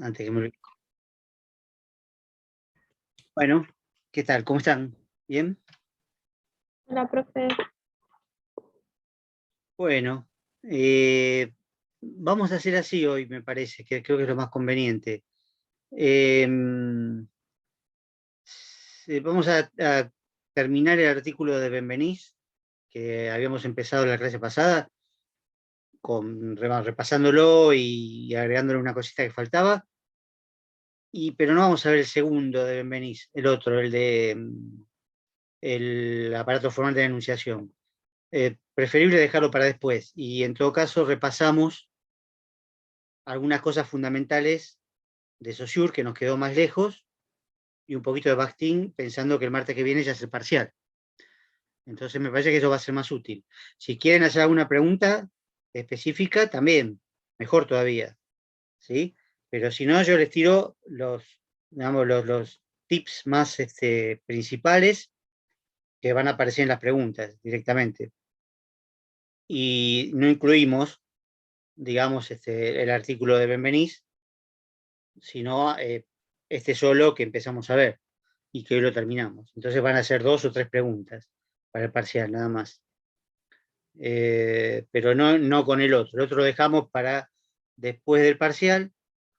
antes que me olvide. Bueno, ¿qué tal? ¿Cómo están? ¿Bien? Hola, profe. Bueno, vamos a hacer así hoy, me parece, que creo que es lo más conveniente. Eh, Vamos a terminar el artículo de Benveniste, que habíamos empezado la clase pasada, repasándolo y agregándole una cosita que faltaba, pero no vamos a ver el segundo de Benveniste, el otro, el de el aparato formal de enunciación. Preferible dejarlo para después. Y en todo caso repasamos algunas cosas fundamentales de Saussure, que nos quedó más lejos, y un poquito de Bakhtin, pensando que el martes que viene ya es el parcial. Entonces me parece que eso va a ser más útil. Si quieren hacer alguna pregunta específica, también, mejor todavía, ¿sí? Pero si no, yo les tiro digamos, los tips más principales que van a aparecer en las preguntas directamente. Y no incluimos, digamos, el artículo de Benveniste, sino este solo que empezamos a ver y que hoy lo terminamos. Entonces van a ser 2 o 3 preguntas para el parcial, nada más. Pero no con el otro. El otro lo dejamos para después del parcial.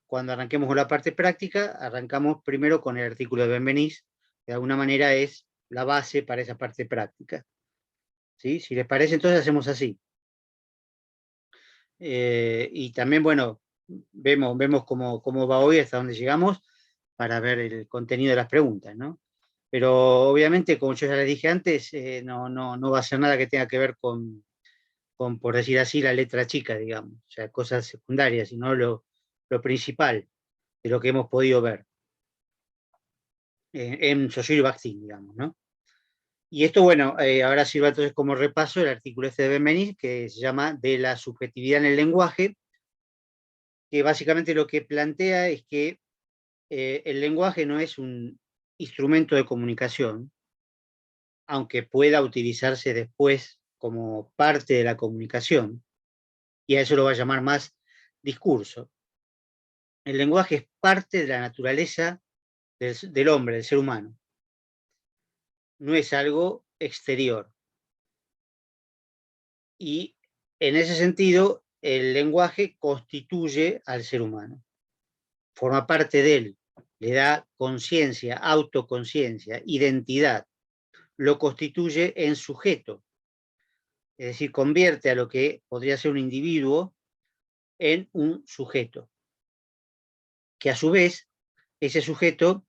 Cuando arranquemos con la parte práctica, arrancamos primero con el artículo de Benveniste, que de alguna manera es la base para esa parte práctica. ¿Sí? Si les parece, entonces hacemos así. Y también, bueno, vemos cómo va hoy, hasta dónde llegamos, para ver el contenido de las preguntas, ¿no? Pero obviamente, como yo ya les dije antes, no va a ser nada que tenga que ver con, por decir así, la letra chica, digamos, o sea, cosas secundarias, sino lo principal de lo que hemos podido ver en Saussure y Bakhtin, digamos, ¿no? Y esto, bueno, ahora sirva entonces como repaso el artículo este de Benveniste, que se llama De la subjetividad en el lenguaje, que básicamente lo que plantea es que el lenguaje no es un instrumento de comunicación, aunque pueda utilizarse después como parte de la comunicación, y a eso lo va a llamar más discurso. El lenguaje es parte de la naturaleza del hombre, del ser humano, no es algo exterior. Y en ese sentido, el lenguaje constituye al ser humano, forma parte de él, le da conciencia, autoconciencia, identidad, lo constituye en sujeto, es decir, convierte a lo que podría ser un individuo en un sujeto, que a su vez, ese sujeto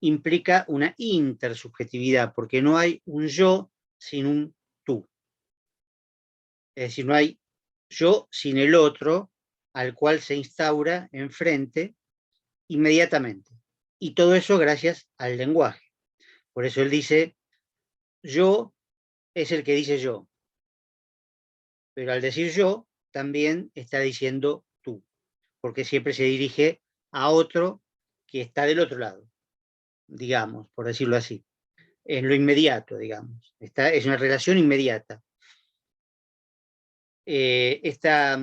implica una intersubjetividad, porque no hay un yo sin un tú. Es decir, no hay yo sin el otro al cual se instaura enfrente inmediatamente. Y todo eso gracias al lenguaje. Por eso él dice, yo es el que dice yo, pero al decir yo, también está diciendo tú, porque siempre se dirige a otro que está del otro lado, digamos, por decirlo así, en lo inmediato, digamos. Es una relación inmediata. Esta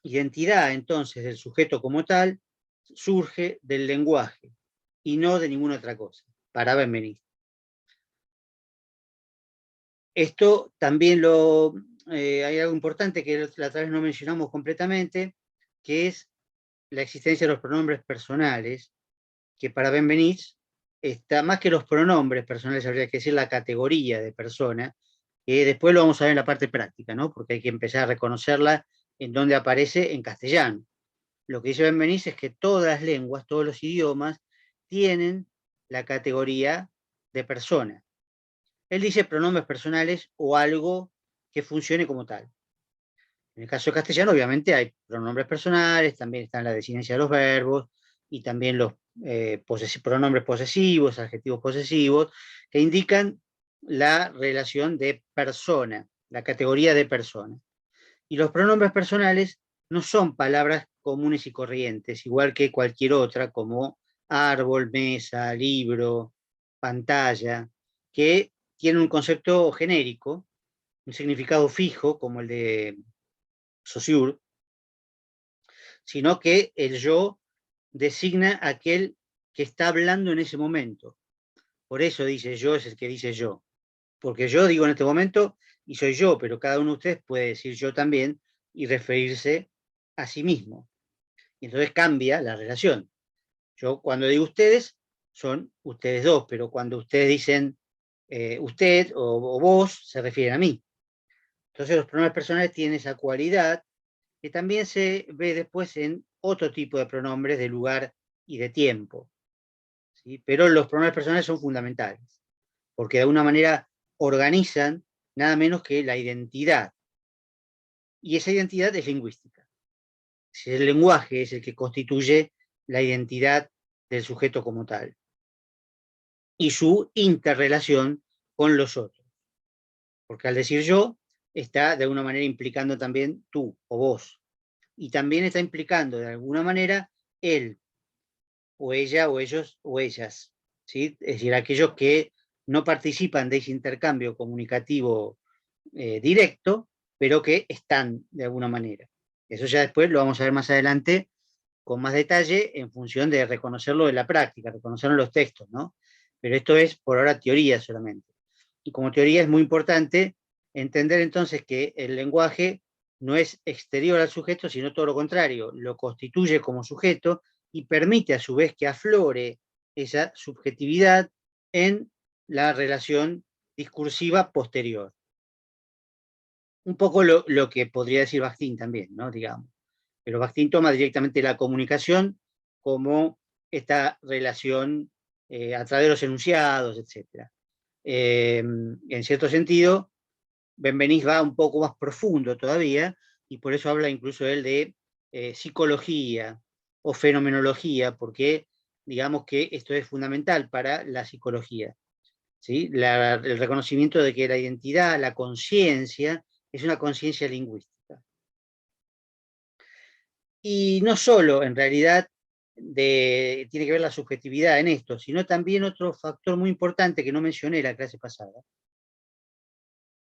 identidad, entonces, del sujeto como tal, surge del lenguaje y no de ninguna otra cosa, para Benveniste. Esto también hay algo importante que la otra vez no mencionamos completamente, que es la existencia de los pronombres personales, que para Benveniste está más que los pronombres personales, habría que decir la categoría de persona, que después lo vamos a ver en la parte práctica, ¿no? Porque hay que empezar a reconocerla en donde aparece en castellano. Lo que dice Benveniste es que todas las lenguas, todos los idiomas, tienen la categoría de persona. Él dice pronombres personales o algo que funcione como tal. En el caso de castellano, obviamente, hay pronombres personales, también están la desinencia de los verbos y también los pronombres posesivos, adjetivos posesivos, que indican la relación de persona, la categoría de persona. Y los pronombres personales no son palabras comunes y corrientes, igual que cualquier otra, como árbol, mesa, libro, pantalla, que tienen un concepto genérico, un significado fijo, como el de Saussure, sino que el yo designa a aquel que está hablando en ese momento. Por eso dice yo es el que dice yo. Porque yo digo en este momento y soy yo, pero cada uno de ustedes puede decir yo también y referirse a sí mismo. Y entonces cambia la relación. Yo cuando digo ustedes, son ustedes dos, pero cuando ustedes dicen usted o vos, se refieren a mí. Entonces los pronombres personales tienen esa cualidad que también se ve después en otro tipo de pronombres de lugar y de tiempo. ¿Sí? Pero los pronombres personales son fundamentales, porque de alguna manera organizan nada menos que la identidad. Y esa identidad es lingüística. El lenguaje es el que constituye la identidad del sujeto como tal y su interrelación con los otros. Porque al decir yo, está de alguna manera implicando también tú o vos. Y también está implicando de alguna manera él o ella o ellos o ellas. ¿Sí? Es decir, aquellos que no participan de ese intercambio comunicativo directo, pero que están de alguna manera. Eso ya después lo vamos a ver más adelante con más detalle en función de reconocerlo en la práctica, reconocerlo en los textos, ¿no? Pero esto es por ahora teoría solamente. Y como teoría es muy importante entender entonces que el lenguaje no es exterior al sujeto, sino todo lo contrario, lo constituye como sujeto y permite a su vez que aflore esa subjetividad en la relación discursiva posterior. Un poco lo que podría decir Bakhtin también, ¿no? Digamos. Pero Bakhtin toma directamente la comunicación como esta relación a través de los enunciados, etc. En cierto sentido, Benveniste va un poco más profundo todavía, y por eso habla incluso él de psicología o fenomenología, porque digamos que esto es fundamental para la psicología. ¿Sí? El reconocimiento de que la identidad, la conciencia, es una conciencia lingüística. Y no solo, en realidad, tiene que ver la subjetividad en esto, sino también otro factor muy importante que no mencioné la clase pasada,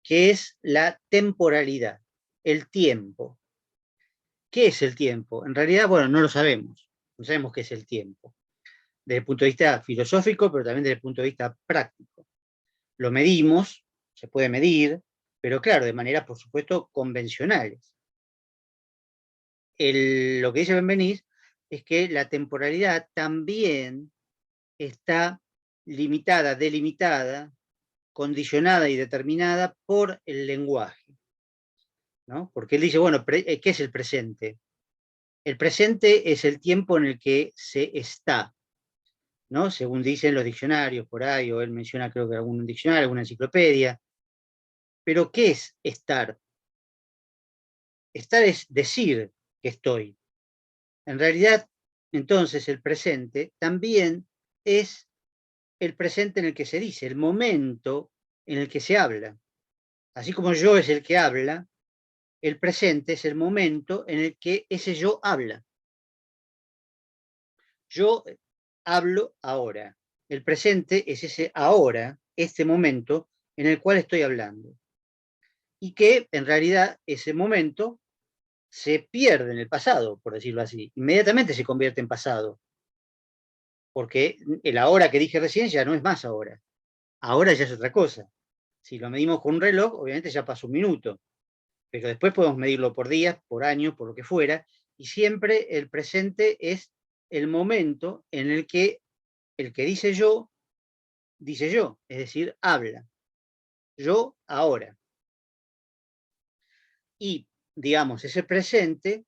que es la temporalidad, el tiempo. ¿Qué es el tiempo? En realidad, bueno, no lo sabemos, no sabemos qué es el tiempo, desde el punto de vista filosófico, pero también desde el punto de vista práctico. Lo medimos, se puede medir, pero claro, de manera, por supuesto, convencionales. Lo que dice Benveniste es que la temporalidad también está limitada, delimitada, condicionada y determinada por el lenguaje, ¿no? Porque él dice, bueno, ¿qué es el presente? El presente es el tiempo en el que se está, ¿no? Según dicen los diccionarios por ahí, o él menciona creo que algún diccionario, alguna enciclopedia. Pero ¿qué es estar? Estar es decir que estoy. En realidad, entonces, el presente también es el presente en el que se dice, el momento en el que se habla. Así como yo es el que habla, el presente es el momento en el que ese yo habla. Yo hablo ahora. El presente es ese ahora, este momento en el cual estoy hablando. Y que en realidad ese momento se pierde en el pasado, por decirlo así. Inmediatamente se convierte en pasado. Porque el ahora que dije recién ya no es más ahora. Ahora ya es otra cosa. Si lo medimos con un reloj, obviamente ya pasó un minuto. Pero después podemos medirlo por días, por años, por lo que fuera. Y siempre el presente es el momento en el que el que dice yo, es decir, habla. Yo ahora. Y, digamos, ese presente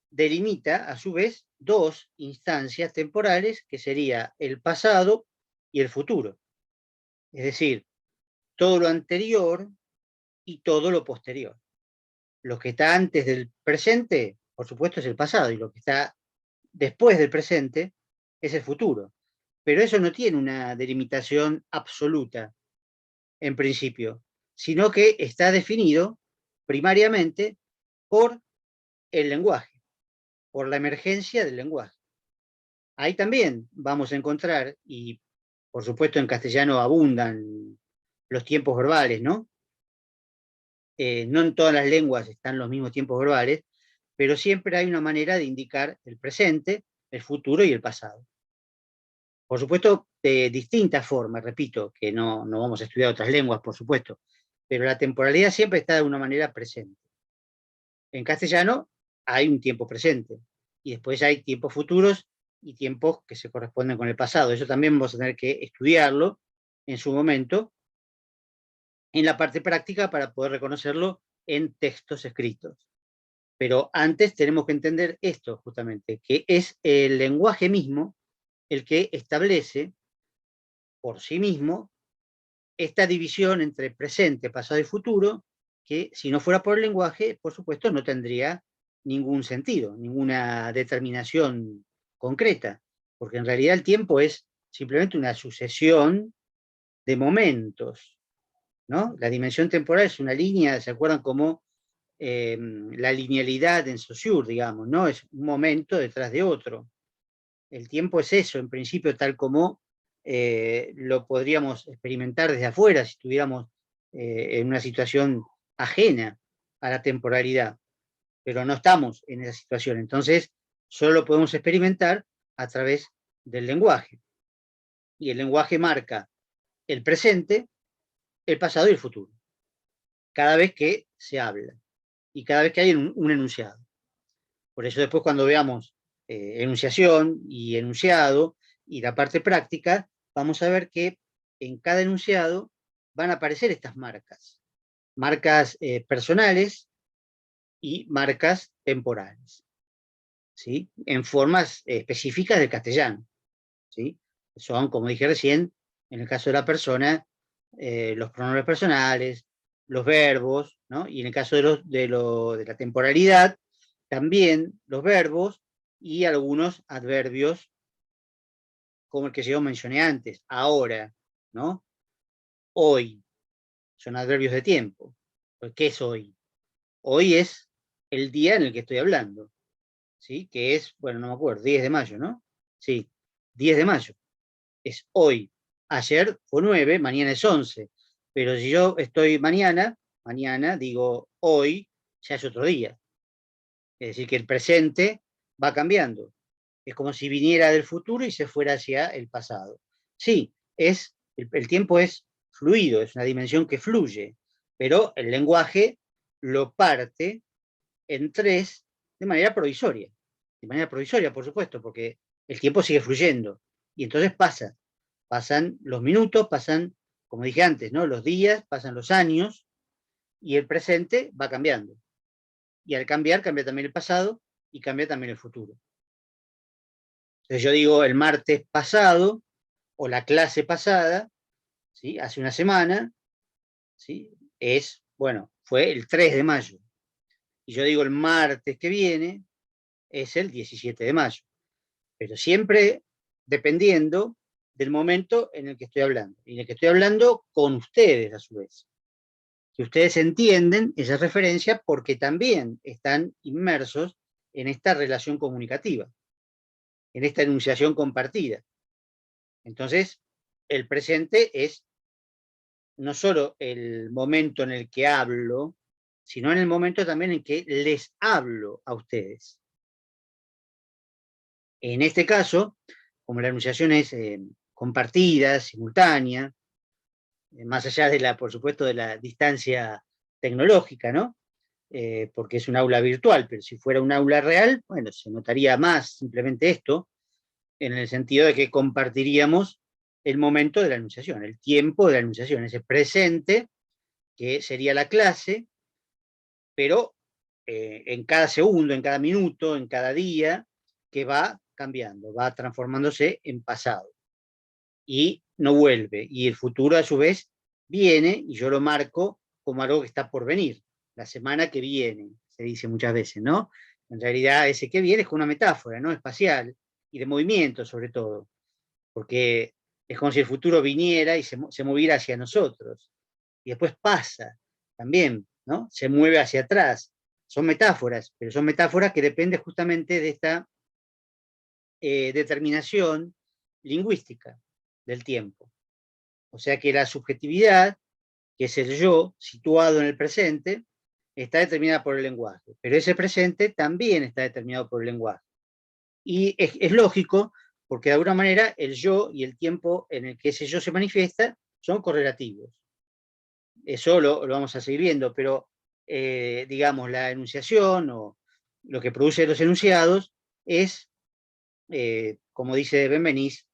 delimita, a su vez, dos instancias temporales, que sería el pasado y el futuro. Es decir, todo lo anterior y todo lo posterior. Lo que está antes del presente, por supuesto, es el pasado, y lo que está después del presente es el futuro. Pero eso no tiene una delimitación absoluta, en principio, sino que está definido primariamente por el lenguaje, por la emergencia del lenguaje. Ahí también vamos a encontrar, y por supuesto en castellano abundan los tiempos verbales, ¿no? No en todas las lenguas están los mismos tiempos verbales, pero siempre hay una manera de indicar el presente, el futuro y el pasado. Por supuesto, de distintas formas, repito, que no vamos a estudiar otras lenguas, por supuesto, pero la temporalidad siempre está de una manera presente. En castellano hay un tiempo presente, y después hay tiempos futuros y tiempos que se corresponden con el pasado. Eso también vamos a tener que estudiarlo en su momento, en la parte práctica, para poder reconocerlo en textos escritos. Pero antes tenemos que entender esto, justamente, que es el lenguaje mismo el que establece por sí mismo esta división entre presente, pasado y futuro, que si no fuera por el lenguaje, por supuesto, no tendría ningún sentido, ninguna determinación concreta, porque en realidad el tiempo es simplemente una sucesión de momentos, ¿no? La dimensión temporal es una línea, ¿se acuerdan cómo la linealidad en Saussure, digamos, ¿no? Es un momento detrás de otro. El tiempo es eso, en principio, tal como lo podríamos experimentar desde afuera si estuviéramos en una situación ajena a la temporalidad, pero no estamos en esa situación. Entonces, solo lo podemos experimentar a través del lenguaje. Y el lenguaje marca el presente, el pasado y el futuro, cada vez que se habla y cada vez que hay un enunciado. Por eso después cuando veamos enunciación y enunciado y la parte práctica, vamos a ver que en cada enunciado van a aparecer estas marcas. Marcas personales y marcas temporales, ¿sí? En formas específicas del castellano, ¿sí? Son, como dije recién, en el caso de la persona, los pronombres personales, los verbos, ¿no? Y en el caso de la temporalidad, también los verbos y algunos adverbios, como el que yo mencioné antes, ahora, ¿no? Hoy, son adverbios de tiempo. ¿Qué es hoy? Hoy es el día en el que estoy hablando, ¿sí? Que es, bueno, no me acuerdo, 10 de mayo, ¿no? Sí, 10 de mayo. Es hoy. Ayer fue 9, mañana es 11. Pero si yo estoy mañana digo hoy, ya es otro día. Es decir, que el presente va cambiando. Es como si viniera del futuro y se fuera hacia el pasado. Sí, el tiempo es fluido, es una dimensión que fluye, pero el lenguaje lo parte en tres de manera provisoria. De manera provisoria, por supuesto, porque el tiempo sigue fluyendo. Y entonces pasan los minutos, pasan, como dije antes, ¿no? Los días, pasan los años, y el presente va cambiando. Y al cambiar, cambia también el pasado y cambia también el futuro. Entonces yo digo el martes pasado, o la clase pasada, ¿sí? Hace una semana, ¿sí? Bueno, fue el 3 de mayo. Y yo digo el martes que viene, es el 17 de mayo. Pero siempre dependiendo del momento en el que estoy hablando. Y en el que estoy hablando con ustedes, a su vez. Que ustedes entienden esa referencia porque también están inmersos en esta relación comunicativa, en esta enunciación compartida. Entonces, el presente es no solo el momento en el que hablo, sino en el momento también en que les hablo a ustedes. En este caso, como la enunciación es compartida, simultánea, más allá de por supuesto, de la distancia tecnológica, ¿no? Porque es un aula virtual, pero si fuera un aula real, bueno, se notaría más simplemente esto, en el sentido de que compartiríamos el momento de la enunciación, el tiempo de la enunciación, ese presente, que sería la clase, pero en cada segundo, en cada minuto, en cada día, que va cambiando, va transformándose en pasado. Y no vuelve. Y el futuro, a su vez, viene, y yo lo marco como algo que está por venir. La semana que viene, se dice muchas veces, ¿no? En realidad, ese que viene es una metáfora, ¿no? Espacial y de movimiento, sobre todo. Porque es como si el futuro viniera y se moviera hacia nosotros. Y después pasa también, ¿no? Se mueve hacia atrás. Son metáforas, pero son metáforas que dependen justamente de esta determinación lingüística del tiempo. O sea que la subjetividad, que es el yo situado en el presente, está determinada por el lenguaje, pero ese presente también está determinado por el lenguaje. Y es lógico, porque de alguna manera el yo y el tiempo en el que ese yo se manifiesta son correlativos. Eso lo vamos a seguir viendo, pero digamos, la enunciación o lo que produce los enunciados es, como dice Benveniste,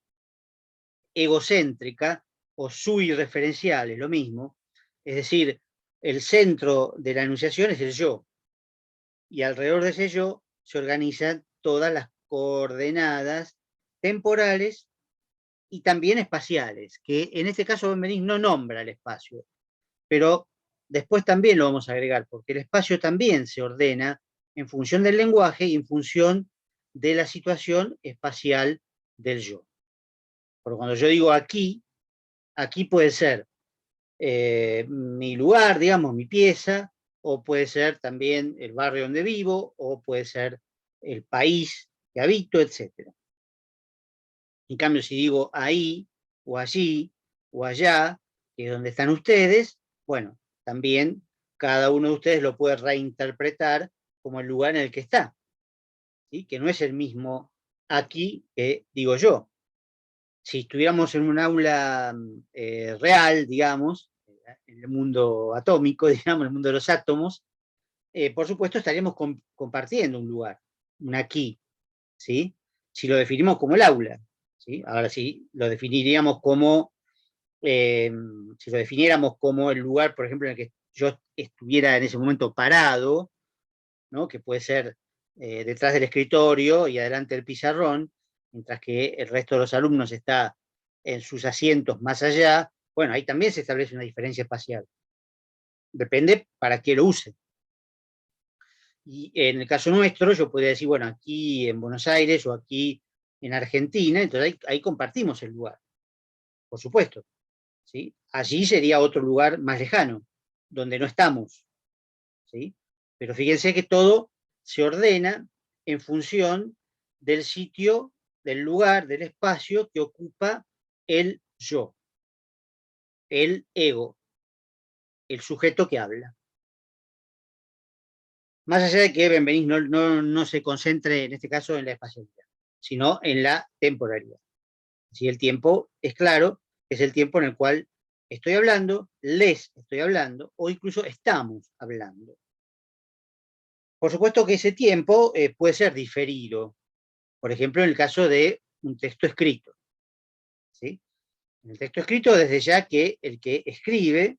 egocéntrica o sui-referencial, es lo mismo. Es decir, el centro de la enunciación es el yo, y alrededor de ese yo se organizan todas las coordenadas temporales y también espaciales, que en este caso Benveniste no nombra el espacio, pero después también lo vamos a agregar, porque el espacio también se ordena en función del lenguaje y en función de la situación espacial del yo. Porque cuando yo digo aquí, aquí puede ser mi lugar, digamos, mi pieza, o puede ser también el barrio donde vivo, o puede ser el país que habito, etc. En cambio, si digo ahí, o allí, o allá, que es donde están ustedes, bueno, también cada uno de ustedes lo puede reinterpretar como el lugar en el que está, ¿sí? Que no es el mismo aquí que digo yo. Si estuviéramos en un aula real, digamos, en el mundo atómico, digamos, en el mundo de los átomos, por supuesto estaríamos compartiendo un lugar, un aquí, ¿sí? Si lo definimos como el aula, ¿sí? Ahora sí, lo definiríamos como, si lo definiéramos como el lugar, por ejemplo, en el que yo estuviera en ese momento parado, ¿no? Que puede ser detrás del escritorio y adelante del pizarrón, mientras que el resto de los alumnos está en sus asientos más allá, bueno, ahí también se establece una diferencia espacial. Depende para qué lo use. Y en el caso nuestro, yo podría decir, bueno, aquí en Buenos Aires o aquí en Argentina, entonces ahí compartimos el lugar, por supuesto. ¿Sí? Allí sería otro lugar más lejano, donde no estamos. ¿Sí? Pero fíjense que todo se ordena en función del sitio, del lugar, del espacio que ocupa el yo, el ego, el sujeto que habla. Más allá de que Benveniste no se concentre en este caso en la espacialidad, sino en la temporalidad. Si el tiempo es claro, es el tiempo en el cual estoy hablando, les estoy hablando, o incluso estamos hablando. Por supuesto que ese tiempo puede ser diferido, por ejemplo, en el caso de un texto escrito. ¿Sí? En el texto escrito, desde ya que el que escribe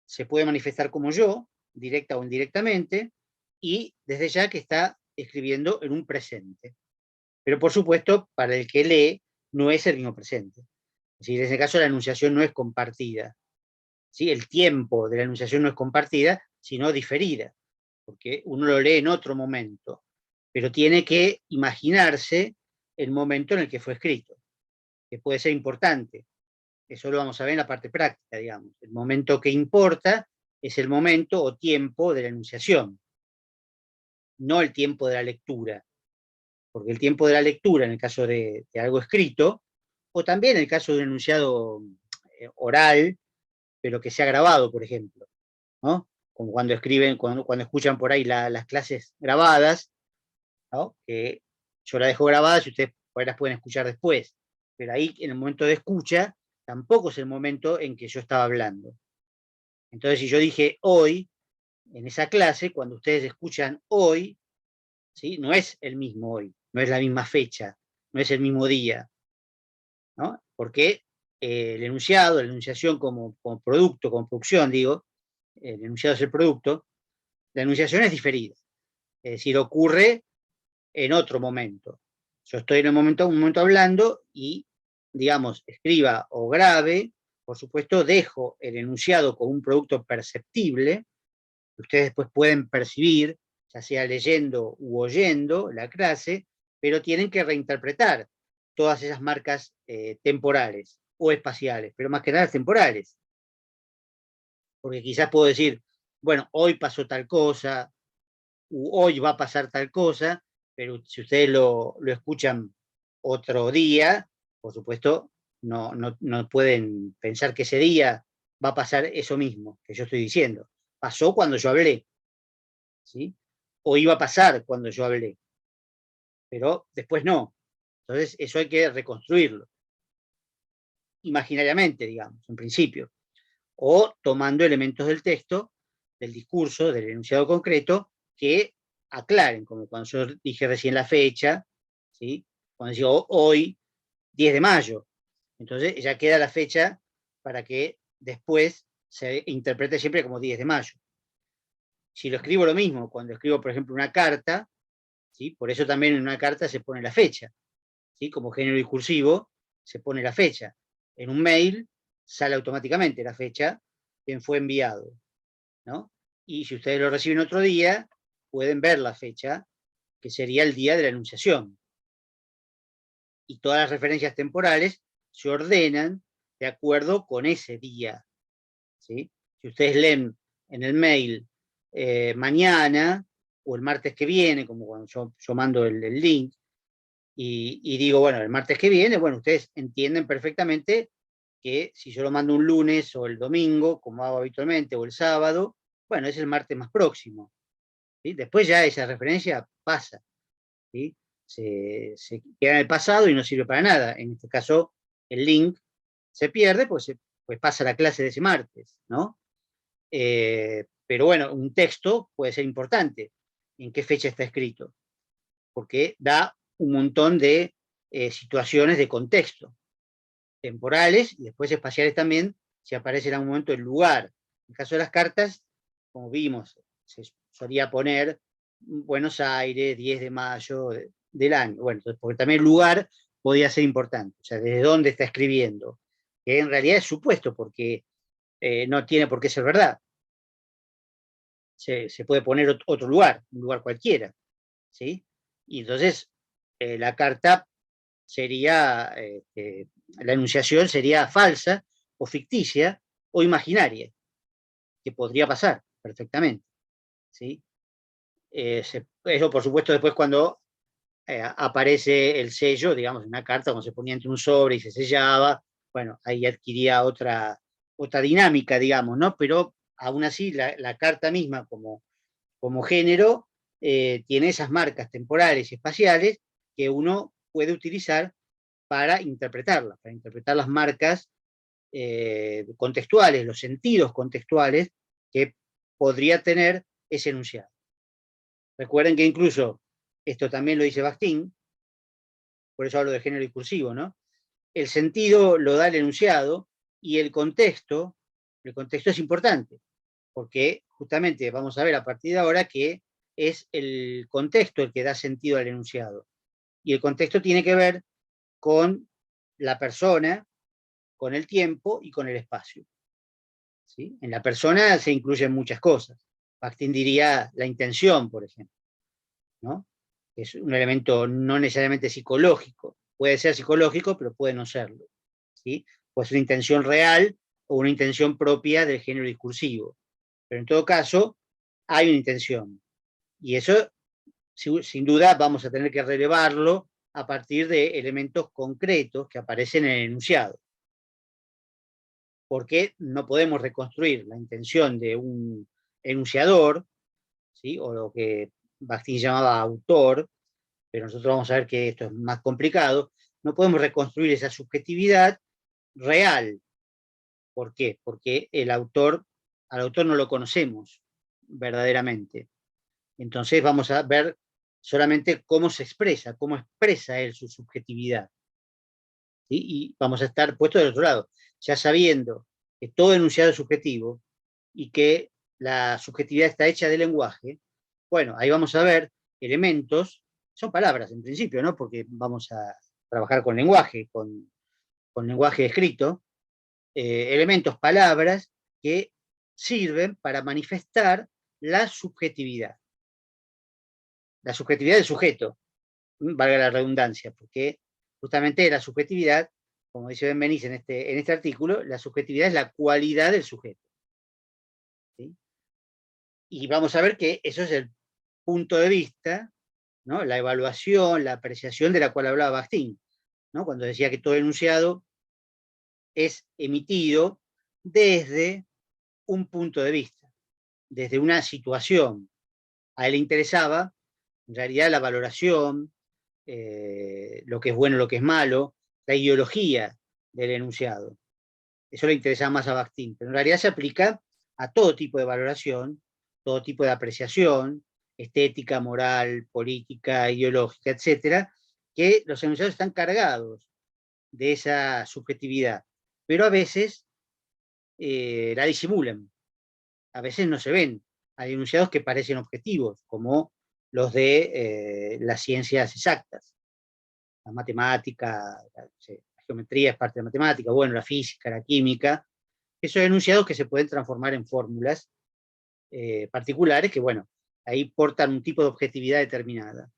se puede manifestar como yo, directa o indirectamente, y desde ya que está escribiendo en un presente. Pero por supuesto, para el que lee, no es el mismo presente. Es decir, en ese caso la enunciación no es compartida. ¿Sí? El tiempo de la enunciación no es compartida, sino diferida, porque uno lo lee en otro momento, pero tiene que imaginarse el momento en el que fue escrito, que puede ser importante. Eso lo vamos a ver en la parte práctica, digamos. El momento que importa es el momento o tiempo de la enunciación, no el tiempo de la lectura, porque el tiempo de la lectura, en el caso de algo escrito, o también en el caso de un enunciado oral, pero que sea grabado, por ejemplo, ¿no? Como cuando escriben, cuando escuchan por ahí las clases grabadas, ¿no? Que yo las dejo grabadas y ustedes por ahí las pueden escuchar después, pero ahí en el momento de escucha tampoco es el momento en que yo estaba hablando. Entonces, si yo dije hoy, en esa clase, cuando ustedes escuchan hoy, ¿sí? No es el mismo hoy, no es la misma fecha, no es el mismo día, ¿no? Porque el enunciado, la enunciación como producto, como producción, digo, el enunciado es el producto, la enunciación es diferida, es decir, ocurre en otro momento. Yo estoy en un momento hablando y, digamos, escriba o grabe, por supuesto, dejo el enunciado como un producto perceptible, que ustedes después pueden percibir, ya sea leyendo u oyendo la clase, pero tienen que reinterpretar todas esas marcas temporales o espaciales, pero más que nada temporales. Porque quizás puedo decir, bueno, hoy pasó tal cosa, hoy va a pasar tal cosa, pero si ustedes lo escuchan otro día, por supuesto, no pueden pensar que ese día va a pasar eso mismo que yo estoy diciendo. pasó cuando yo hablé, ¿sí? O iba a pasar cuando yo hablé, pero después no. Entonces, eso hay que reconstruirlo, imaginariamente, digamos, en principio, o tomando elementos del texto, del discurso, del enunciado concreto, que aclaren, como cuando yo dije recién la fecha, ¿sí? Cuando digo hoy, 10 de mayo, entonces ya queda la fecha para que después se interprete siempre como 10 de mayo. Si lo escribo lo mismo, cuando escribo, por ejemplo, una carta, ¿sí? Por eso también en una carta se pone la fecha, ¿sí? Como género discursivo se pone la fecha. En un mail sale automáticamente la fecha, quien fue enviado, ¿no? Y si ustedes lo reciben otro día, pueden ver la fecha, que sería el día de la enunciación. Y todas las referencias temporales se ordenan de acuerdo con ese día, ¿sí? Si ustedes leen en el mail mañana o el martes que viene, como cuando yo mando el link, y digo, bueno, el martes que viene, bueno, ustedes entienden perfectamente que si yo lo mando un lunes o el domingo, como hago habitualmente, o el sábado, bueno, es el martes más próximo, ¿sí? Después ya esa referencia pasa, ¿sí? Se queda en el pasado y no sirve para nada. En este caso, el link se pierde, pues pasa la clase de ese martes, ¿no? Pero bueno, un texto puede ser importante. ¿En qué fecha está escrito? Porque da un montón de situaciones de contexto, temporales y después espaciales también, si aparece en algún momento el lugar. En el caso de las cartas, como vimos, se solía poner Buenos Aires, 10 de mayo del año. Bueno, entonces, porque también el lugar podía ser importante, o sea, desde dónde está escribiendo, que en realidad es supuesto, porque no tiene por qué ser verdad. Se puede poner otro lugar, un lugar cualquiera, ¿sí? Y entonces la carta sería, la enunciación sería falsa o ficticia o imaginaria, que podría pasar perfectamente, ¿sí? Eso, por supuesto, después cuando aparece el sello, digamos, en una carta, cuando se ponía entre un sobre y se sellaba, bueno, ahí adquiría otra dinámica, digamos, ¿no? Pero aún así, la carta misma como género tiene esas marcas temporales y espaciales que uno puede utilizar para interpretar las marcas contextuales, los sentidos contextuales que podría tener ese enunciado. Recuerden que incluso, esto también lo dice Bakhtin, por eso hablo de género discursivo, ¿no? El sentido lo da el enunciado y el contexto es importante, porque justamente vamos a ver a partir de ahora que es el contexto el que da sentido al enunciado. Y el contexto tiene que ver con la persona, con el tiempo y con el espacio, ¿sí? En la persona se incluyen muchas cosas. Bakhtin diría la intención, por ejemplo, ¿no? Es un elemento no necesariamente psicológico. Puede ser psicológico, pero puede no serlo, ¿sí? Puede ser una intención real o una intención propia del género discursivo. Pero en todo caso, hay una intención. Y eso, sin duda, vamos a tener que relevarlo a partir de elementos concretos que aparecen en el enunciado. Porque no podemos reconstruir la intención de un enunciador, ¿sí? O lo que Bakhtin llamaba autor, pero nosotros vamos a ver que esto es más complicado. No podemos reconstruir esa subjetividad real. ¿Por qué? Porque al autor no lo conocemos verdaderamente. Entonces vamos a ver solamente cómo se expresa, cómo expresa él su subjetividad, ¿sí? Y vamos a estar puestos del otro lado, ya sabiendo que todo enunciado es subjetivo y que la subjetividad está hecha de lenguaje. Bueno, ahí vamos a ver elementos, son palabras en principio, ¿no? Porque vamos a trabajar con lenguaje, con lenguaje escrito, elementos, palabras que sirven para manifestar la subjetividad del sujeto, valga la redundancia, porque justamente la subjetividad, como dice Benveniste en este artículo, la subjetividad es la cualidad del sujeto, ¿sí? Y vamos a ver que eso es el punto de vista, ¿no? La evaluación, la apreciación de la cual hablaba Bakhtin, ¿no? Cuando decía que todo enunciado es emitido desde un punto de vista. desde una situación. A él le interesaba, en realidad, la valoración, lo que es bueno, lo que es malo, la ideología del enunciado. Eso le interesaba más a Bakhtin, pero en realidad se aplica a todo tipo de valoración, todo tipo de apreciación, estética, moral, política, ideológica, etcétera, que los enunciados están cargados de esa subjetividad, pero a veces la disimulan, a veces no se ven. Hay enunciados que parecen objetivos, como los de las ciencias exactas, la matemática, la geometría es parte de la matemática, bueno, la física, la química, esos enunciados que se pueden transformar en fórmulas particulares que, bueno, ahí portan un tipo de objetividad determinada,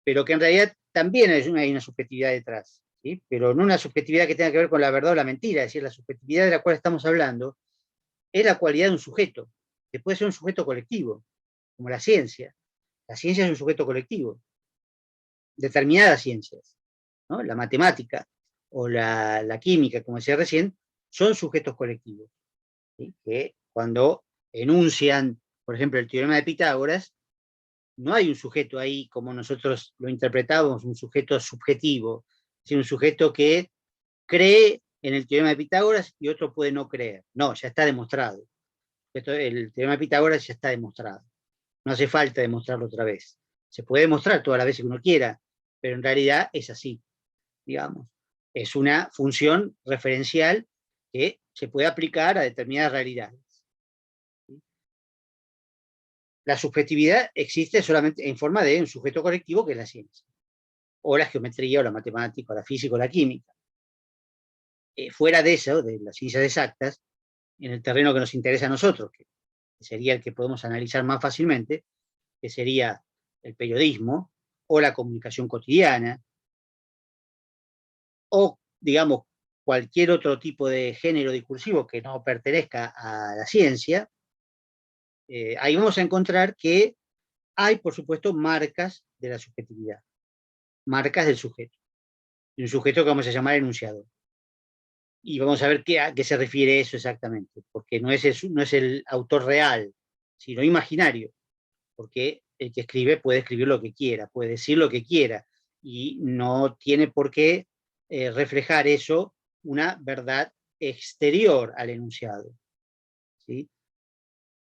pero que en realidad también hay una subjetividad detrás, ¿sí? Pero no una subjetividad que tenga que ver con la verdad o la mentira, es decir, la subjetividad de la cual estamos hablando es la cualidad de un sujeto, que puede ser un sujeto colectivo, como la ciencia. La ciencia es un sujeto colectivo, determinadas ciencias, ¿no? La matemática o la química, como decía recién, son sujetos colectivos, ¿sí? Que cuando enuncian, por ejemplo, el teorema de Pitágoras, no hay un sujeto ahí como nosotros lo interpretamos, un sujeto subjetivo, sino un sujeto que cree en el teorema de Pitágoras y otro puede no creer. No, ya está demostrado. El teorema de Pitágoras ya está demostrado. No hace falta demostrarlo otra vez. Se puede demostrar todas las veces que uno quiera, pero en realidad es así, digamos. Es una función referencial que se puede aplicar a determinadas realidades. La subjetividad existe solamente en forma de un sujeto colectivo que es la ciencia, o la geometría, o la matemática, o la física, o la química. Fuera de eso, de las ciencias exactas, en el terreno que nos interesa a nosotros, que sería el que podemos analizar más fácilmente, que sería el periodismo, o la comunicación cotidiana, o, digamos, cualquier otro tipo de género discursivo que no pertenezca a la ciencia, ahí vamos a encontrar que hay, por supuesto, marcas de la subjetividad, marcas del sujeto, de un sujeto que vamos a llamar enunciador. Y vamos a ver a qué se refiere eso exactamente, porque no es el autor real, sino imaginario, porque el que escribe puede escribir lo que quiera, puede decir lo que quiera, y no tiene por qué reflejar eso una verdad exterior al enunciado, ¿sí?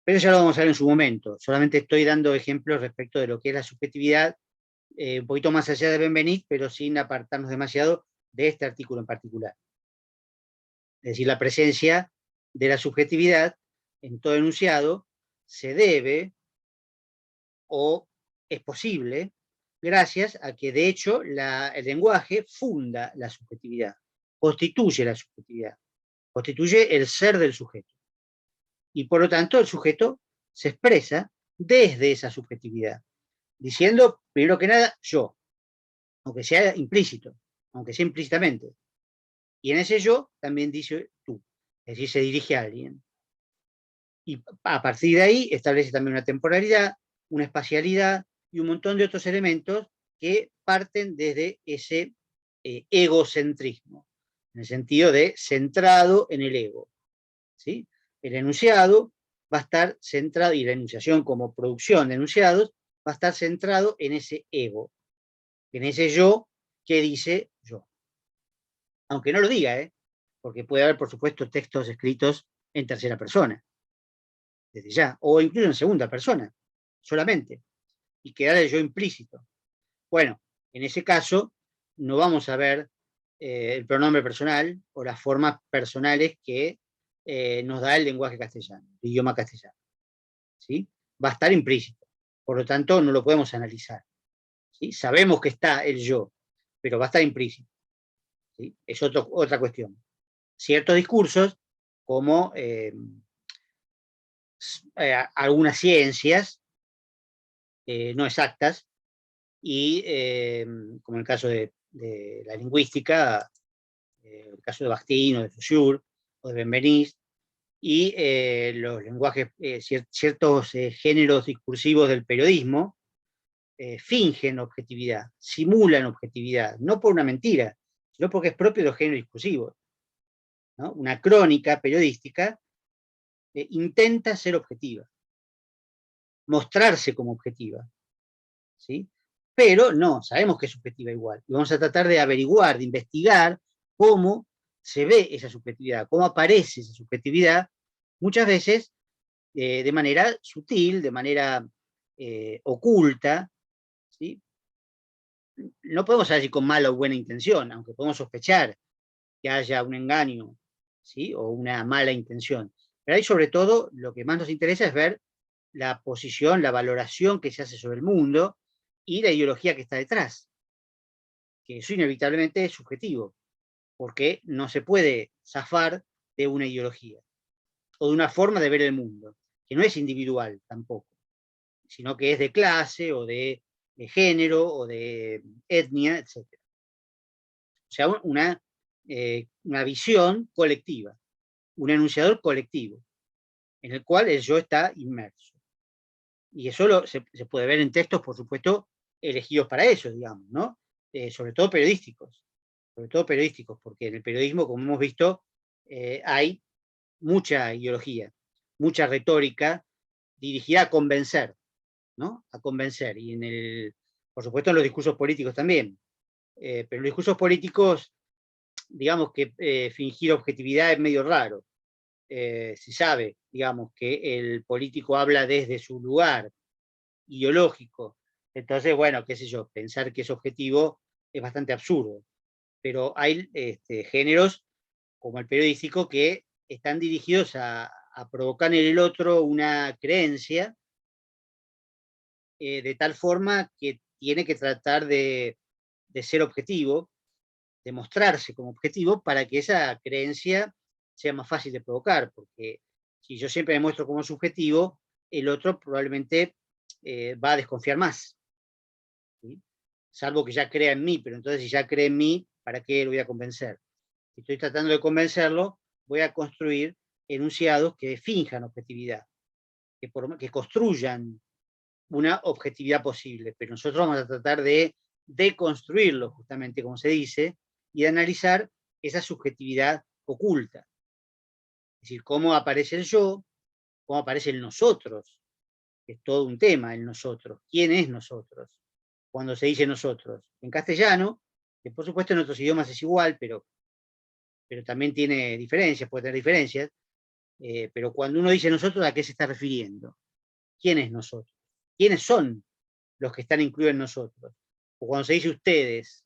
Pero ya lo vamos a ver en su momento, solamente estoy dando ejemplos respecto de lo que es la subjetividad, un poquito más allá de Benveniste, pero sin apartarnos demasiado de este artículo en particular. Es decir, la presencia de la subjetividad en todo enunciado se debe o es posible gracias a que, de hecho, el lenguaje funda la subjetividad, constituye la subjetividad, constituye el ser del sujeto. Y por lo tanto, el sujeto se expresa desde esa subjetividad, diciendo, primero que nada, yo, aunque sea implícito, aunque sea implícitamente. Y en ese yo también dice tú, es decir, se dirige a alguien. Y a partir de ahí establece también una temporalidad, una espacialidad y un montón de otros elementos que parten desde ese egocentrismo, en el sentido de centrado en el ego, ¿sí? El enunciado va a estar centrado, y la enunciación como producción de enunciados, va a estar centrado en ese ego, en ese yo que dice yo. Aunque no lo diga, porque puede haber, por supuesto, textos escritos en tercera persona, desde ya, o incluso en segunda persona, solamente, y quedar el yo implícito. Bueno, en ese caso, no vamos a ver el pronombre personal o las formas personales que nos da el lenguaje castellano, el idioma castellano, ¿sí? Va a estar implícito, por lo tanto, no lo podemos analizar, ¿sí? Sabemos que está el yo, pero va a estar implícito, ¿sí? Es otra cuestión. Ciertos discursos, como algunas ciencias no exactas, y como en el caso de la lingüística, el caso de Bakhtin o de Saussure o de Benveniste, y los lenguajes, ciertos géneros discursivos del periodismo fingen objetividad, simulan objetividad, no por una mentira, sino porque es propio de los géneros discursivos, ¿no? Una crónica periodística intenta ser objetiva, mostrarse como objetiva, ¿sí? Pero no, sabemos que es subjetiva igual. Y vamos a tratar de averiguar, de investigar cómo se ve esa subjetividad, cómo aparece esa subjetividad, muchas veces de manera sutil, de manera oculta, ¿sí? No podemos saber si con mala o buena intención, aunque podemos sospechar que haya un engaño, ¿sí? O una mala intención. Pero ahí sobre todo lo que más nos interesa es ver la posición, la valoración que se hace sobre el mundo y la ideología que está detrás, que eso inevitablemente es subjetivo, porque no se puede zafar de una ideología o de una forma de ver el mundo, que no es individual tampoco, sino que es de clase o de género o de etnia, etc. O sea, una visión colectiva, un enunciador colectivo, en el cual el yo está inmerso. Y eso se puede ver en textos, por supuesto, elegidos para eso, digamos, ¿no? Sobre todo periodísticos, porque en el periodismo, como hemos visto, hay mucha ideología, mucha retórica dirigida a convencer, ¿no? A convencer. Y por supuesto, en los discursos políticos también. Pero en los discursos políticos, digamos que fingir objetividad es medio raro. Se sabe, digamos, que el político habla desde su lugar ideológico. Entonces, bueno, qué sé yo, pensar que es objetivo es bastante absurdo. Pero hay géneros como el periodístico que están dirigidos a provocar en el otro una creencia de tal forma que tiene que tratar de ser objetivo, de mostrarse como objetivo para que esa creencia sea más fácil de provocar, porque si yo siempre me muestro como subjetivo, el otro probablemente va a desconfiar más, ¿sí? Salvo que ya crea en mí, pero entonces si ya cree en mí, ¿para qué lo voy a convencer? Si estoy tratando de convencerlo, voy a construir enunciados que finjan objetividad, que construyan una objetividad posible, pero nosotros vamos a tratar de deconstruirlo, justamente como se dice, y de analizar esa subjetividad oculta. Es decir, cómo aparece el yo, cómo aparece el nosotros, que es todo un tema el nosotros. ¿Quién es nosotros? Cuando se dice nosotros. En castellano, que por supuesto en otros idiomas es igual, pero también tiene diferencias, puede tener diferencias, pero cuando uno dice nosotros, ¿a qué se está refiriendo? ¿Quién es nosotros? ¿Quiénes son los que están incluidos en nosotros? O cuando se dice ustedes,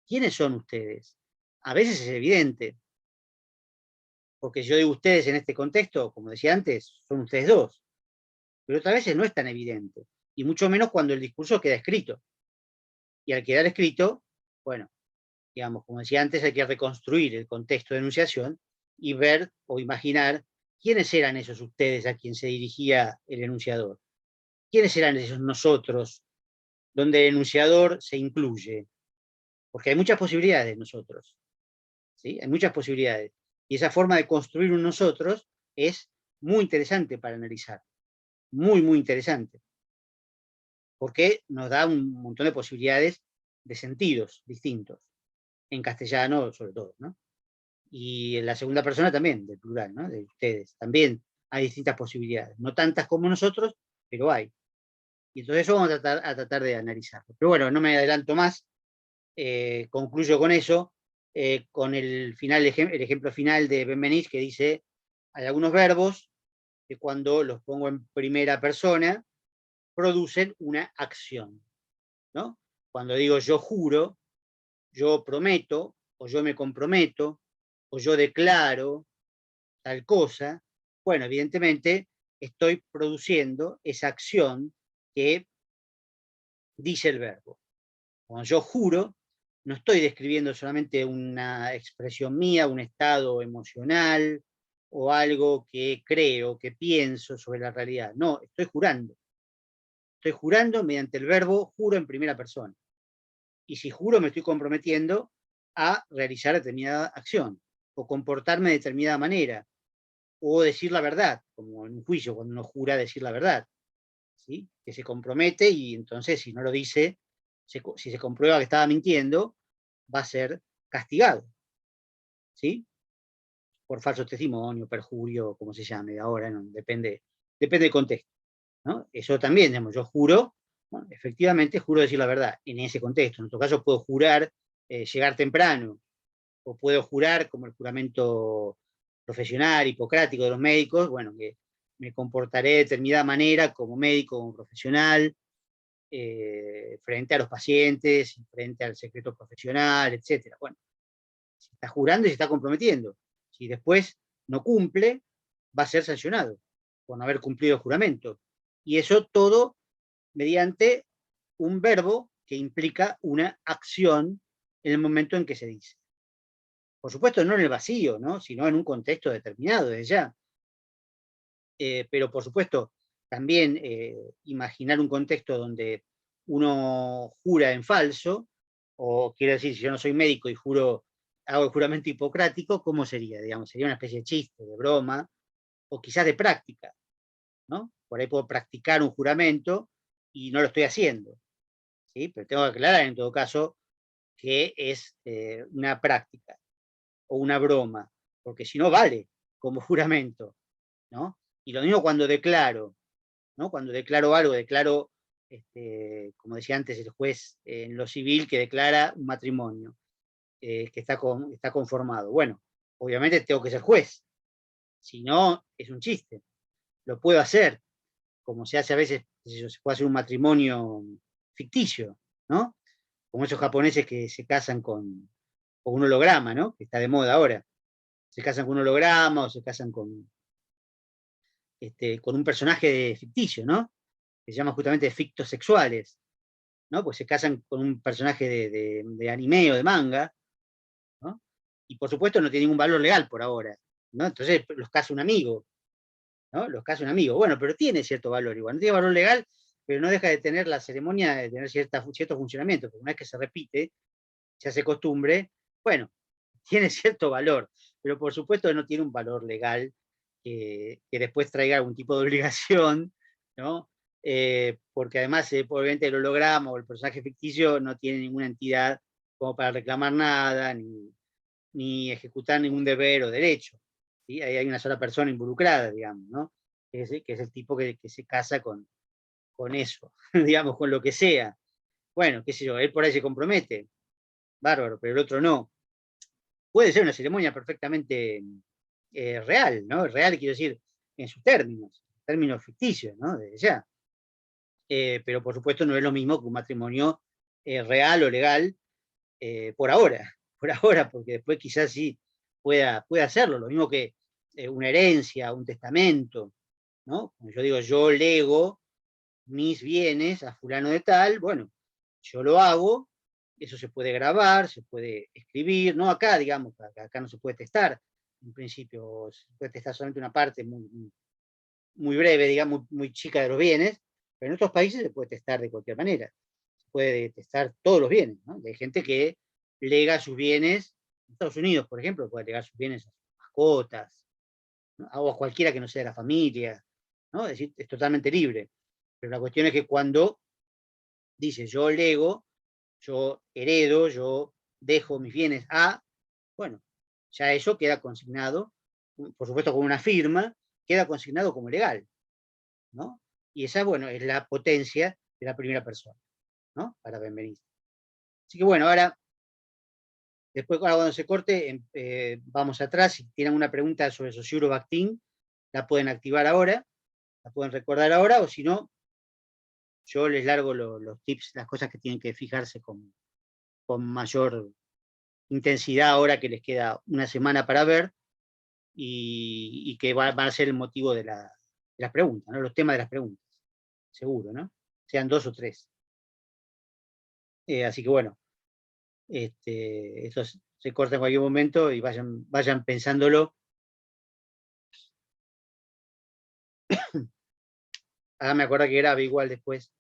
¿quiénes son ustedes? A veces es evidente, porque si yo digo ustedes en este contexto, como decía antes, son ustedes dos, pero otras veces no es tan evidente, y mucho menos cuando el discurso queda escrito. Y al quedar escrito, bueno, digamos, como decía antes, hay que reconstruir el contexto de enunciación y ver o imaginar quiénes eran esos ustedes a quien se dirigía el enunciador. ¿Quiénes eran esos nosotros donde el enunciador se incluye? Porque hay muchas posibilidades de nosotros, ¿sí? Hay muchas posibilidades. Y esa forma de construir un nosotros es muy interesante para analizar, muy, muy interesante, porque nos da un montón de posibilidades de sentidos distintos, en castellano sobre todo, ¿no? Y en la segunda persona también, del plural, ¿no? De ustedes, también hay distintas posibilidades, no tantas como nosotros, pero hay. Y entonces eso vamos a tratar de analizarlo. Pero bueno, no me adelanto más, concluyo con eso, con el ejemplo final de Benveniste, que dice, hay algunos verbos que cuando los pongo en primera persona, producen una acción, ¿no? Cuando digo yo juro, yo prometo, o yo me comprometo, o yo declaro tal cosa, bueno, evidentemente estoy produciendo esa acción que dice el verbo. Cuando yo juro, no estoy describiendo solamente una expresión mía, un estado emocional o algo que creo, que pienso sobre la realidad. No, estoy jurando. Estoy jurando mediante el verbo juro en primera persona. Y si juro, me estoy comprometiendo a realizar determinada acción o comportarme de determinada manera o decir la verdad, como en un juicio, cuando uno jura decir la verdad, ¿sí? Que se compromete y entonces si no lo dice, si se comprueba que estaba mintiendo, va a ser castigado, ¿sí? Por falso testimonio, perjurio, como se llame ahora, no, depende del contexto. ¿no? Eso también, digamos, yo juro, bueno, efectivamente juro decir la verdad en ese contexto. En otro caso puedo jurar llegar temprano, o puedo jurar como el juramento profesional, hipocrático de los médicos, bueno, que me comportaré de determinada manera como médico, como profesional, frente a los pacientes, frente al secreto profesional, etc. Bueno, se está jurando y se está comprometiendo. Si después no cumple, va a ser sancionado por no haber cumplido el juramento. Y eso todo mediante un verbo que implica una acción en el momento en que se dice. Por supuesto, no en el vacío, ¿no? Sino en un contexto determinado, desde ya. Pero por supuesto, también imaginar un contexto donde uno jura en falso, o quiero decir, si yo no soy médico y hago el juramento hipocrático, ¿cómo sería? Digamos, sería una especie de chiste, de broma, o quizás de práctica, ¿no? Por ahí puedo practicar un juramento y no lo estoy haciendo, ¿sí? Pero tengo que aclarar en todo caso que es una práctica o una broma, porque si no vale como juramento, ¿no? Y lo mismo cuando declaro, ¿no? Cuando declaro algo, declaro, como decía antes el juez en lo civil, que declara un matrimonio que está conformado. Bueno, obviamente tengo que ser juez, si no, es un chiste. Lo puedo hacer, como se hace a veces, se puede hacer un matrimonio ficticio, ¿no? Como esos japoneses que se casan con un holograma, ¿no? Que está de moda ahora. Se casan con un holograma o se casan con un personaje ficticio, ¿no? Que se llama justamente fictos sexuales, ¿no? Pues se casan con un personaje de anime o de manga, ¿no? Y por supuesto no tiene ningún valor legal por ahora, ¿no? Entonces los casa un amigo, ¿no? Los casa un amigo. Bueno, pero tiene cierto valor igual, no tiene valor legal, pero no deja de tener la ceremonia, de tener cierto funcionamiento, porque una vez que se repite, se hace costumbre, bueno, tiene cierto valor, pero por supuesto no tiene un valor legal que después traiga algún tipo de obligación, ¿no? Porque además, obviamente, el holograma o el personaje ficticio no tiene ninguna entidad como para reclamar nada, ni ejecutar ningún deber o derecho. ¿Sí? Ahí hay una sola persona involucrada, digamos, ¿no? Que es el tipo que se casa con eso, digamos, con lo que sea. Bueno, qué sé yo, él por ahí se compromete, bárbaro, pero el otro no. Puede ser una ceremonia perfectamente real, ¿no? Real quiero decir en sus términos ficticios, ¿no? Desde ya. Pero por supuesto no es lo mismo que un matrimonio real o legal por ahora, porque después quizás sí pueda hacerlo, lo mismo que una herencia, un testamento, ¿no? Como yo digo, yo lego mis bienes a fulano de tal, bueno, yo lo hago, eso se puede grabar, se puede escribir, no acá, digamos, acá no se puede testar, en principio se puede testar solamente una parte muy breve, digamos, muy chica de los bienes, pero en otros países se puede testar de cualquier manera, se puede testar todos los bienes, ¿no? Hay gente que lega sus bienes, en Estados Unidos, por ejemplo, puede legar sus bienes a sus mascotas, ¿no? O a cualquiera que no sea de la familia, ¿no? Es decir, es totalmente libre. Pero la cuestión es que cuando dice yo lego, yo heredo, yo dejo mis bienes a, bueno, ya eso queda consignado, por supuesto con una firma, queda consignado como legal, ¿no? Y esa, bueno, es la potencia de la primera persona, ¿no? Para Benveniste. Así que bueno, ahora, después cuando se corte, vamos atrás, si tienen una pregunta sobre Sociuro Bactín, la pueden activar ahora, la pueden recordar ahora, o si no, yo les largo los tips, las cosas que tienen que fijarse con mayor intensidad ahora que les queda una semana para ver y que van a ser el motivo de las preguntas, ¿no? Los temas de las preguntas, seguro, ¿no? Sean 2 o 3. Así que bueno, esto se corta en cualquier momento y vayan pensándolo. Háganme acordar que grabe igual después.